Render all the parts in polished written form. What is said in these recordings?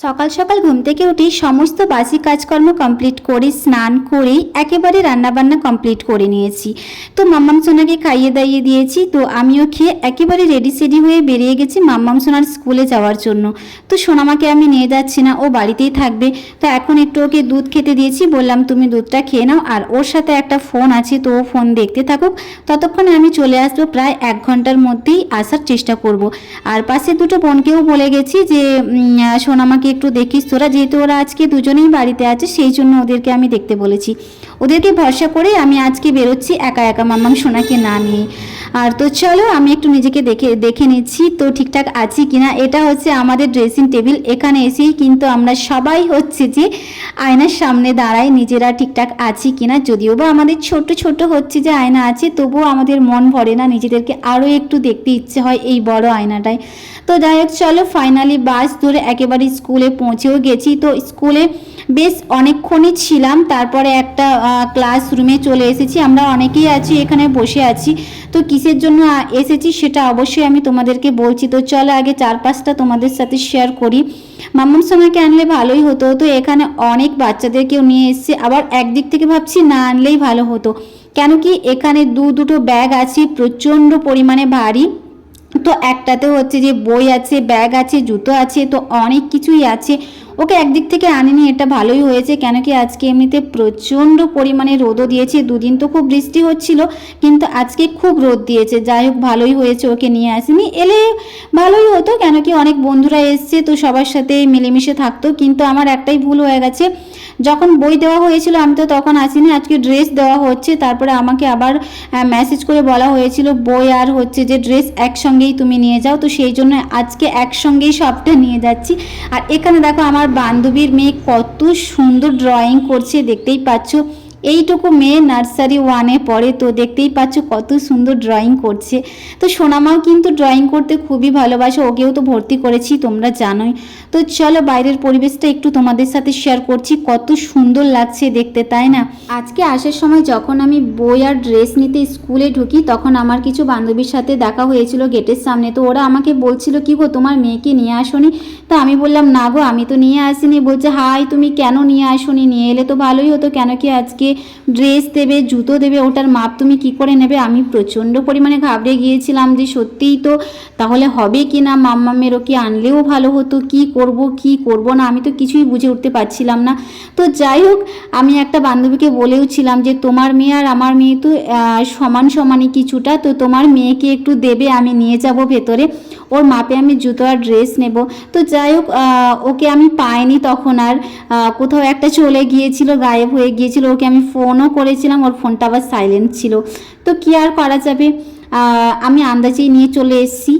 সকাল সকাল ঘুম থেকে উঠে সমস্ত বাসি কাজকর্ম কমপ্লিট করে স্নান করে একেবারে রান্নাবান্না কমপ্লিট করে নিয়েছি। তো মাম্মাম সোনাকে খাইয়ে দাইয়ে দিয়েছি। তো আমিও খেয়ে একেবারে রেডি সেডি হয়ে বেরিয়ে গেছি মাম্মাম সোনার স্কুলে যাওয়ার জন্য। তো সোনামাকে আমি নিয়ে যাচ্ছি না, ও বাড়িতেই থাকবে। তো এখন একটু ওকে দুধ খেতে দিয়েছি, বললাম তুমি দুধটা খেয়ে নাও, আর ওর সাথে একটা ফোন আছে তো ও ফোন দেখতে থাকুক, ততক্ষণে আমি চলে আসবো। প্রায় 1 ঘন্টার মধ্যেই আসার চেষ্টা করব। আর পাশে দুটো বোনকেও বলে গেছি যে সোনামাকে একটু দেখিস তোরা, যেহেতু ওরা আজকে দুজনেই বাড়িতে আছে সেই জন্য ওদেরকে আমি দেখতে বলেছি। ওদেরকে ভরসা করে আমি আজকে বেরোচ্ছি একা একা মাম্মাম সোনাকে না নিয়ে। আর তো চলো আমি একটু নিজেকে দেখে নিচ্ছি তো ঠিকঠাক আছি কিনা। এটা হচ্ছে আমাদের ড্রেসিং টেবিল। এখানে এসেই কিন্তু আমরা সবাই হচ্ছে যে আয়নার সামনে দাঁড়াই নিজেরা ঠিকঠাক আছি কিনা। যদিও বা আমাদের ছোট ছোট হচ্ছে যে আয়না আছে, তবুও আমাদের মন ভরে না, নিজেদেরকে আরও একটু দেখতে ইচ্ছে হয় এই বড় আয়নাটায়। তো যাই হোক চলো, ফাইনালি বাস ধরে একেবারে স্কুলে পৌঁছেও গেছি। তো স্কুলে বেশ অনেকক্ষণই ছিলাম, তারপরে একটা ক্লাসরুমে চলে এসেছি। আমরা অনেকেই আছি এখানে বসে আছি। তো কিসের জন্য এসেছি সেটা অবশ্যই আমি তোমাদেরকে বলছি। তো চলো আগে 4-5টা তোমাদের সাথে শেয়ার করি। মাম্মাম সোনাকে আনলে ভালোই হতো। তো এখানে অনেক বাচ্চাদেরকেও নিয়ে এসেছি, আবার একদিক থেকে ভাবছি না আনলেই ভালো হতো। কেন কি এখানে দুটো ব্যাগ আছে প্রচণ্ড পরিমাণে ভারী। তো একটাতে হচ্ছে যে বই আছে, ব্যাগ আছে, জুতো আছে, তো অনেক কিছুই আছে। ওকে একদিক থেকে আনিনি, এটা ভালোই হয়েছে। কেন কি আজকে এমনিতে প্রচণ্ড পরিমাণে রোদও দিয়েছে, দুদিন তো খুব বৃষ্টি হচ্ছিল, কিন্তু আজকে খুব রোদ দিয়েছে। যাই হোক ভালোই হয়েছে ওকে নিয়ে আসিনি, এলে ভালোই হতো। কেন কি অনেক বন্ধুরা এসছে তো সবার সাথে মিলেমিশে থাকতো। কিন্তু আমার একটাই ভুল হয়ে গেছে, যখন বই দেওয়া হয়েছিল আমি তো তখন আসিনি, আজকে ড্রেস দেওয়া হচ্ছে। তারপরে আমাকে আবার মেসেজ করে বলা হয়েছিল বই আর হচ্ছে যে ড্রেস একসঙ্গেই তুমি নিয়ে যাও। তো সেই জন্য আজকে একসঙ্গেই সবটা নিয়ে যাচ্ছি। আর এখানে দেখো আমার বান্ধবীর মেয়ে কত সুন্দর ড্রয়িং করছে, দেখতেই পাচ্ছ। এইটুকু মেয়ে নার্সারি 1-এ পড়ে, তো দেখতেই পাচ্ছ কত সুন্দর ড্রয়িং করছে। তো সোনামাও কিন্তু ড্রয়িং করতে খুবই ভালোবাসে, ওকেও তো ভর্তি করেছি তোমরা জানোই। তো চলো বাইরের পরিবেশটা একটু তোমাদের সাথে শেয়ার করছি, কত সুন্দর লাগছে দেখতে, তাই না? আজকে আসার সময় যখন আমি বই আর ড্রেস নিতে স্কুলে ঢুকি তখন আমার কিছু বান্ধবীর সাথে দেখা হয়েছিল গেটের সামনে। তো ওরা আমাকে বলছিল কি গো তোমার মেয়েকে নিয়ে আসোনি? তো আমি বললাম না গো আমি তো নিয়ে আসিনি। বলছে হাই তুমি কেন নিয়ে আসোনি, নিয়ে এলে তো ভালোই হতো। কেন কি আজকে ড্রেস দেবে, জুতো দেবে, ওটার মাপ তুমি কি করে নেবে? আমি প্রচণ্ড পরিমাণে ঘাবড়ে গিয়েছিলাম যে সত্যিই তো তাহলে হবে কি না, মাম্মামের ওকে আনলেও ভালো হতো, কি করব কি করব না আমি তো কিছুই বুঝে উঠতে পারছিলাম না। তো যাই হোক আমি একটা বান্ধবীকে বলেও ছিলাম যে তোমার মেয়ে আর আমার মেয়ে তো সমান সমানই কিছুটা, তো তোমার মেয়েকে একটু দেবে, আমি নিয়ে যাব ভেতরে, ওর মাপে আমি জুতো আর ড্রেস নেব। তো যাই হোক ওকে আমি পাইনি তখন, আর কোথাও একটা চলে গিয়েছিল, গায়েব হয়ে গিয়েছিল। ওকে আমি ফোনও করেছিলাম, ওর ফোনটা আবার সাইলেন্ট ছিল। তো কী আর করা যাবে, আমি আন্দাজেই নিয়ে চলে এসেছি।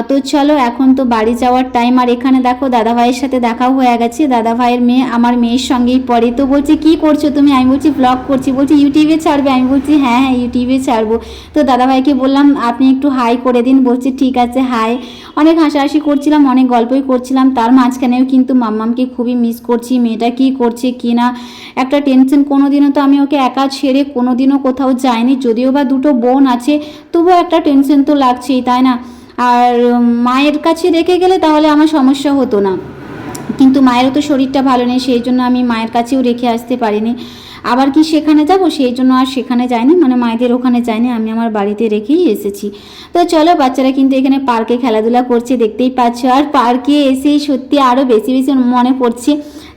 তো চলো এখন তো বাড়ি যাওয়ার টাইম। আর এখানে দেখো দাদাভাইয়ের সাথে দেখাও হয়ে গেছে। দাদাভাইয়ের মেয়ে আমার মেয়ের সঙ্গেই পড়ে। তো বলছে কি করছো তুমি? আমি বলছি ব্লগ করছি। বলছি ইউটিউবে ছাড়বে? আমি বলছি হ্যাঁ হ্যাঁ ইউটিউবে ছাড়বো। তো দাদাভাইকে বললাম আপনি একটু হাই করে দিন। বলছে ঠিক আছে হাই। অনেক হাসাহাসি করছিলাম, অনেক গল্পই করছিলাম। তার মাঝখানেও কিন্তু মাম্মামকে খুবই মিস করছি, মেয়েটা কি করছে কি না একটা টেনশন। কোনোদিনও তো আমি ওকে একা ছেড়ে কোনোদিনও কোথাও যাইনি, যদিও বা দুটো বোন আছে, তবুও একটা টেনশন তো লাগছেই, তাই না? আর মায়ের কাছে রেখে গেলে তাহলে আমার সমস্যা হতো না, কিন্তু মায়েরও তো শরীরটা ভালো নেই, সেই জন্য আমি মায়ের কাছেও রেখে আসতে পারিনি। আবার কি সেখানে যাব, সেই জন্য আর সেখানে যাইনি, মানে মায়েদের ওখানে যাইনি, আমি আমার বাড়িতে রেখেই এসেছি। তো চলো বাচ্চারা কিন্তু এখানে পার্কে খেলাধুলা করছে দেখতেই পাচ্ছ। আর পার্কে এসেই সত্যি আরও বেশি বেশি মনে পড়ছে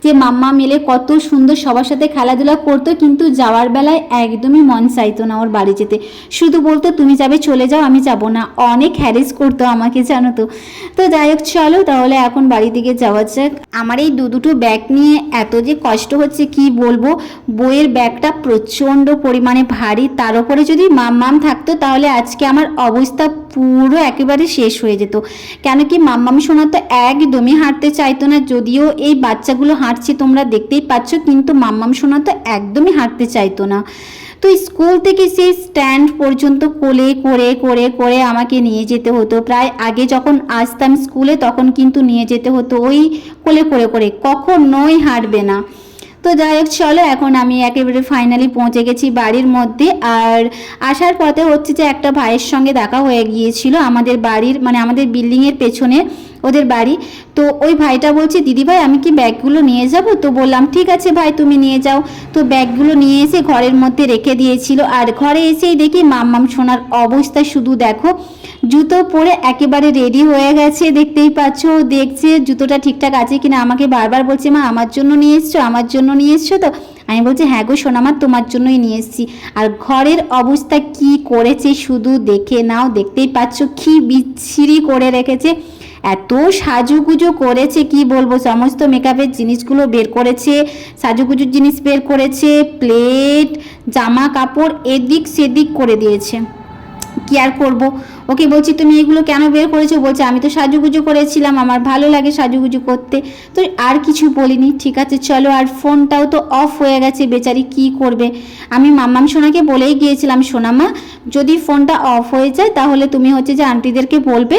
যে মাম্মা মিলে কত সুন্দর সবার সাথে খেলাধুলা করতো, কিন্তু যাওয়ার বেলায় একদমই মন চাইতো না ওর বাড়ি যেতে। শুধু বলতো তুমি যাবে চলে যাও, আমি যাব না। অনেক হ্যারেস করতো আমাকে, জানো তো। তো যাই হোক চলো তাহলে এখন বাড়ি দিকে যাওয়া যাক। আমার এই দুটো ব্যাগ নিয়ে এত যে কষ্ট হচ্ছে কি বলবো। বইয়ের ব্যাগটা প্রচণ্ড পরিমাণে ভারী, তার উপরে যদি মাম্মাম থাকতো তাহলে আজকে আমার অবস্থা পুরো একেবারে শেষ হয়ে যেত। কেন কি মাম্মাম সোনা তো একদমই হাঁটতে চাইতো না, যদিও এই বাচ্চাগুলো হাঁটছে তোমরা দেখতেই পাচ্ছ, কিন্তু মাম্মাম সোনা তো একদমই হাঁটতে চাইতো না। তো স্কুল থেকে সেই স্ট্যান্ড পর্যন্ত কোলে করে করে করে আমাকে নিয়ে যেতে হতো। প্রায় আগে যখন আসতাম স্কুলে তখন কিন্তু নিয়ে যেতে হতো ওই কোলে করে করে, কখনোই হাঁটবে না। তো যাই হোক চলো, এখন আমি একেবারে ফাইনালি পৌঁছে গেছি বাড়ির মধ্যে। আর আসার পথে হচ্ছে যে একটা ভাইয়ের সঙ্গে দেখা হয়ে গিয়েছিল আমাদের বাড়ির, মানে আমাদের বিল্ডিংয়ের পেছনে ওদের বাড়ি। তো ওই ভাইটা বলছে, দিদি ভাই আমি কি ব্যাগগুলো নিয়ে যাব? তো বললাম ঠিক আছে ভাই তুমি নিয়ে যাও। তো ব্যাগগুলো নিয়ে এসে ঘরের মধ্যে রেখে দিয়েছিল। আর ঘরে এসেই দেখি মাম্মাম সোনার অবস্থা শুধু দেখো, জুতো পরে একেবারে রেডি হয়ে গেছে, দেখতেই পাচ্ছ। দেখছে জুতোটা ঠিকঠাক আছে কিনা, আমাকে বারবার বলছে মা আমার জন্য নিয়ে এসছো, আমার জন্য নিয়ে এসছো। তো আমি বলছি হ্যাঁ গো সোনা, আমার তোমার জন্যই নিয়ে এসেছি। আর ঘরের অবস্থা কি করেছে শুধু দেখে নাও, দেখতেই পাচ্ছ কি বিচ্ছিরি করে রেখেছে। এত সাজুগুজু করেছে কি বলবো, সমস্ত মেকআপের জিনিসগুলো বের করেছে, সাজুগুজুর জিনিস বের করেছে, প্লেট জামা কাপড় এদিক সেদিক করে দিয়েছে। কি আর করবো, ওকে বলছি তুমি এগুলো কেন বের করেছো? বলছে আমি তো সাজুগুজু করেছিলাম, আমার ভালো লাগে সাজুগুজু করতে। তো আর কিছু বলিনি, ঠিক আছে চলো। আর ফোনটাও তো অফ হয়ে গেছে, বেচারি কি করবে। আমি মাম্মাম সোনাকে বলেই গিয়েছিলাম, সোনামা যদি ফোনটা অফ হয়ে যায় তাহলে তুমি হচ্ছে যে আন্টিদেরকে বলবে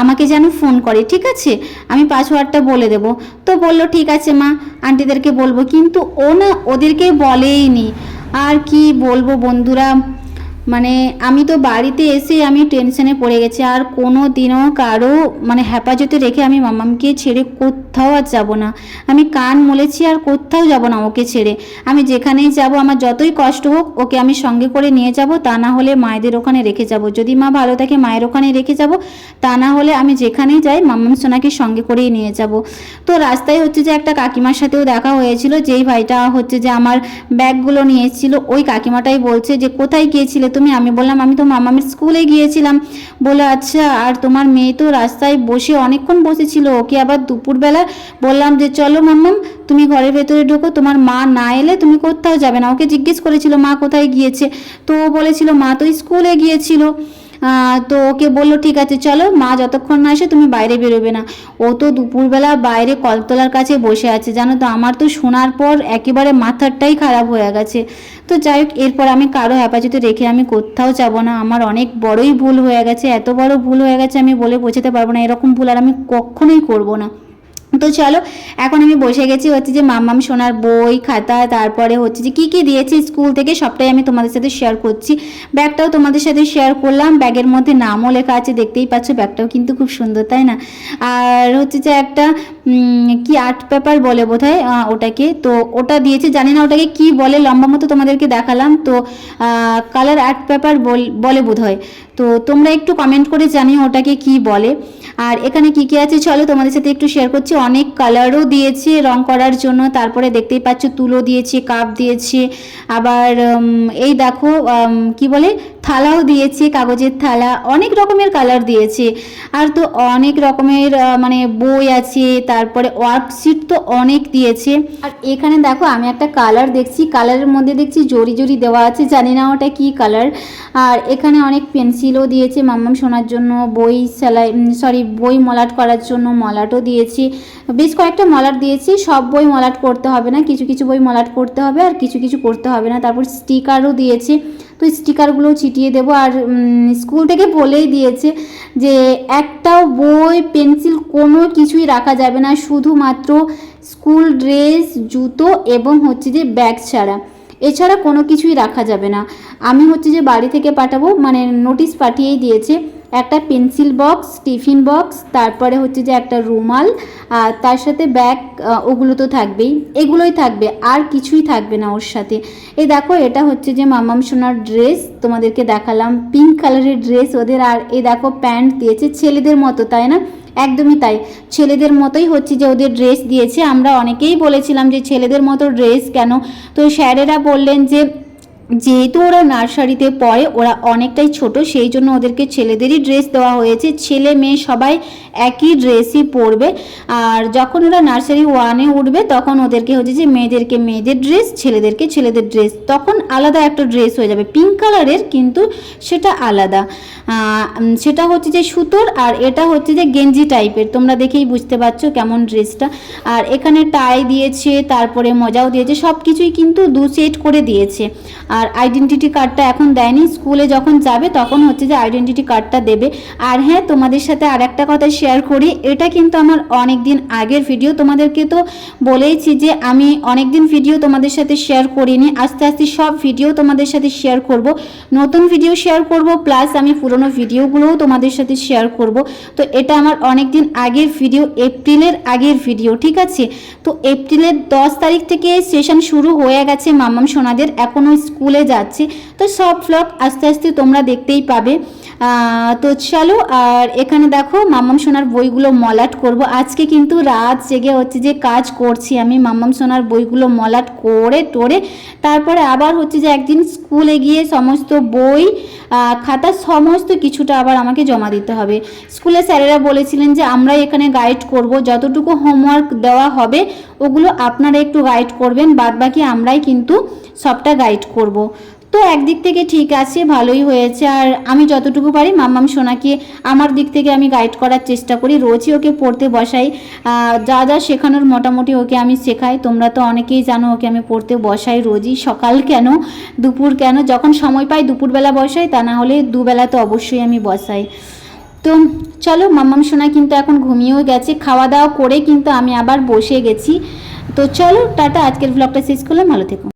আমাকে যেন ফোন করে, ঠিক আছে, আমি পাসওয়ার্ডটা বলে দেবো। তো বললো ঠিক আছে মা, আন্টিদেরকে বলবো। কিন্তু ও না ওদেরকে বলেইনি। আর কি বলবো বন্ধুরা, মানে আমি তো বাড়িতে এসে আমি টেনশনে পড়ে গেছি। আর কোনো দিনও কারো মানে হেফাজতে রেখে আমি মামামকে ছেড়ে কোথাও আর যাবো না। আমি কান মলেছি আর কোথাও যাব না ওকে ছেড়ে। আমি যেখানেই যাব আমার যতই কষ্ট হোক ওকে আমি সঙ্গে করে নিয়ে যাব, তা না হলে মায়েদের ওখানে রেখে যাব। যদি মা ভালো থাকে মায়ের ওখানে রেখে যাব, তা না হলে আমি যেখানেই যাই মাম্মাম সোনাকে সঙ্গে করেই নিয়ে যাব। তো রাস্তায় হচ্ছে যে একটা কাকিমার সাথেও দেখা হয়েছিল, যেই ভাইটা হচ্ছে যে আমার ব্যাগগুলো নিয়ে এসেছিলো। ওই কাকিমাটাই বলছে যে কোথায় গিয়েছিলে তুমি? আমি বললাম আমি তো মামামের স্কুলে গিয়েছিলাম। বলে আচ্ছা, আর তোমার মেয়ে তো রাস্তায় বসে অনেকক্ষণ বসেছিল, ওকে আবার দুপুরবেলা বললাম যে চলো মাম্মাম তুমি ঘরের ভেতরে ঢোকো, তোমার মা না এলে তুমি কোথাও যাবে না। ওকে জিজ্ঞেস করেছিল মা কোথায় গিয়েছে, তো ও বলেছিল মা তো স্কুলে গিয়েছিল। তো ওকে বললো ঠিক আছে চলো, মা যতক্ষণ না আসে তুমি বাইরে বেরোবে না। ও তো দুপুরবেলা বাইরে কলতলার কাছে বসে আছে জানো তো। আমার তো শোনার পর একেবারে মাথাটাই খারাপ হয়ে গেছে। তো যাই হোক, এরপর আমি কারো হেফাজতে রেখে আমি কোথাও যাব না। আমার অনেক বড়ই ভুল হয়ে গেছে, এত বড় ভুল হয়ে গেছে আমি বলে বোঝাতে পারবো না। এরকম ভুল আর আমি কখনোই করবো না। তো চলো, এখন আমি বসে গেছি হচ্ছে যে মাম্মাম সোনার বই খাতা, তারপরে হচ্ছে যে কী কী দিয়েছি স্কুল থেকে সবটাই আমি তোমাদের সাথে শেয়ার করছি। ব্যাগটাও তোমাদের সাথে শেয়ার করলাম, ব্যাগের মধ্যে নামও লেখা আছে, দেখতেই পাচ্ছ ব্যাগটাও কিন্তু খুব সুন্দর তাই না। আর হচ্ছে যে একটা কি আর্ট পেপার বলে বোধহয় ওটাকে, তো ওটা দিয়েছে, জানি না ওটাকে কি বলে, লম্বা মতো তোমাদেরকে দেখালাম। তো কালার আর্ট পেপার বলে বোধহয়। তো তোমরা একটু কমেন্ট করে জানিও ওটাকে কি বলে। আর এখানে কি কি আছে চলো তোমাদের সাথে একটু শেয়ার করছি। অনেক কালারও দিয়েছে রং করার জন্য, তারপরে দেখতেই পাচ্ছ তুলো দিয়েছে, কাপ দিয়েছে, আবার এই দেখো কি বলে থালাও দিয়েছে, কাগজের থালা, অনেক রকমের কালার দিয়েছে। আর তো অনেক রকমের মানে বই আছে, তারপরে ওয়ার্কশিট তো অনেক দিয়েছে। আর এখানে দেখো আমি একটা কালার দেখছি, কালারের মধ্যে দেখছি জরি জরি দেওয়া আছে, জানি না ওটা কি কালার। আর এখানে অনেক পেন্সিলও দিয়েছে মাম্মাম শোনার জন্য, বই সেলাই বই মলাট করার জন্য মলাটও দিয়েছি, বেশ কয়েকটা মলাট দিয়েছি। সব বই মলাট করতে হবে না, কিছু কিছু বই মলাট করতে হবে আর কিছু কিছু করতে হবে না। তারপর স্টিকারও দিয়েছে, তো স্টিকারগুলো চিটিয়ে দেবো। আর স্কুল থেকে বলেই দিয়েছে যে একটাও বই পেন্সিল কোনো কিছুই রাখা যাবে না, শুধুমাত্র স্কুল ড্রেস, জুতো এবং হচ্ছে যে ব্যাগ ছাড়া, এছাড়া কোনো কিছুই রাখা যাবে না। আমি হচ্ছে যে বাড়ি থেকে পাঠাবো, মানে নোটিশ পাঠিয়েই দিয়েছে। একটা পেন্সিল বক্স, টিফিন বক্স, তারপরে হচ্ছে যে একটা রুমাল, আর তার সাথে ব্যাগ, ওগুলো তো থাকবেই, এগুলোই থাকবে, আর কিছুই থাকবে না ওর সাথে। এই দেখো এটা হচ্ছে যে মাম্মাম সোনার ড্রেস, তোমাদেরকে দেখালাম পিঙ্ক কালারের ড্রেস ওদের। আর এই দেখো প্যান্ট দিয়েছে ছেলেদের মতো, তাই না? একদমই তাই, ছেলেদের মতোই হচ্ছে যে ওদের ড্রেস দিয়েছে। আমরা অনেকেই বলেছিলাম যে ছেলেদের মতো ড্রেস কেন, তো স্যারেরা বললেন যে যেহেতু ওরা নার্সারিতে পড়ে, ওরা অনেকটাই ছোট, সেই জন্য ওদেরকে ছেলেদেরই ড্রেস দেওয়া হয়েছে। ছেলে মেয়ে সবাই একই ড্রেসই পরবে। আর যখন ওরা নার্সারি 1-এ উঠবে তখন ওদেরকে হচ্ছে যে মেয়েদেরকে মেয়েদের ড্রেস, ছেলেদেরকে ছেলেদের ড্রেস, তখন আলাদা একটা ড্রেস হয়ে যাবে পিঙ্ক কালারের, কিন্তু সেটা আলাদা। সেটা হচ্ছে যে সুতোর, আর এটা হচ্ছে যে গেঞ্জি টাইপের, তোমরা দেখেই বুঝতে পারছো কেমন ড্রেসটা। আর এখানে টাই দিয়েছে, তারপরে মজাও দিয়েছে, সব কিছুই কিন্তু 2 সেট করে দিয়েছে। আর আর আইডেন্টিটি কার্ডটা এখন দেয়নি, স্কুলে যখন যাবে তখন হচ্ছে যে আইডেন্টিটি কার্ডটা দেবে। আর হ্যাঁ, তোমাদের সাথে আর একটা কথা শেয়ার করি, এটা কিন্তু আমার অনেক দিন আগের ভিডিও, তোমাদেরকে তো বলেইছি যে আমি অনেক দিন ভিডিও তোমাদের সাথে শেয়ার করিনি, আস্তে আস্তে সব ভিডিও তোমাদের সাথে শেয়ার করব, নতুন ভিডিও শেয়ার করব, প্লাস আমি পুরনো ভিডিওগুলোও তোমাদের সাথে শেয়ার করব। তো এটা আমার অনেক দিন আগের ভিডিও, এপ্রিলের আগের ভিডিও, ঠিক আছে। তো এপ্রিলের 10 তারিখ থেকে সেশন শুরু হয়ে গেছে মাম্মাম সোনাদের, এখনও স্কুলে যাচ্ছে। তো সব ব্লগ আস্তে আস্তে তোমরা দেখতেই পাবে। তো চলো, আর এখানে দেখো মাম্মাম সোনার বইগুলো মলাট করব। আজকে কিন্তু রাত জেগে হচ্ছে যে কাজ করছি আমি, মাম্মাম সোনার বইগুলো মলাট করে টোরে তারপরে আবার হচ্ছে যে একদিন স্কুলে গিয়ে সমস্ত বই খাতা সমস্ত কিছুটা আবার আমাকে জমা দিতে হবে। স্কুলে স্যারেরা বলেছিলেন যে আমরাই এখানে গাইড করব, যতটুকু হোমওয়ার্ক দেওয়া হবে ওগুলো আপনারা একটু গাইড করবেন, বাদ বাকি আমরাই কিন্তু সবটা গাইড করব। তো একদিক থেকে ঠিক আছে, ভালোই হয়েছে। আর আমি যতটুকু পারি মাম্মাম সোনাকে আমার দিক থেকে আমি গাইড করার চেষ্টা করি, রোজই ওকে পড়তে বসাই, যা যা শেখানোর মোটামুটি ওকে আমি শেখাই। তোমরা তো অনেকেই জানো ওকে আমি পড়তে বসাই রোজই, সকাল কেন দুপুর কেন, যখন সময় পাই দুপুরবেলা বসাই, তা না হলে দুবেলা তো অবশ্যই আমি বসাই। তো চলো, মাম্মাম সোনা কিন্তু এখন ঘুমিয়েও গেছে, খাওয়া দাওয়া করে কিন্তু আমি আবার বসে গেছি। তো চলো টাটা, আজকের ব্লগটা শেষ করলাম, ভালো থেকো।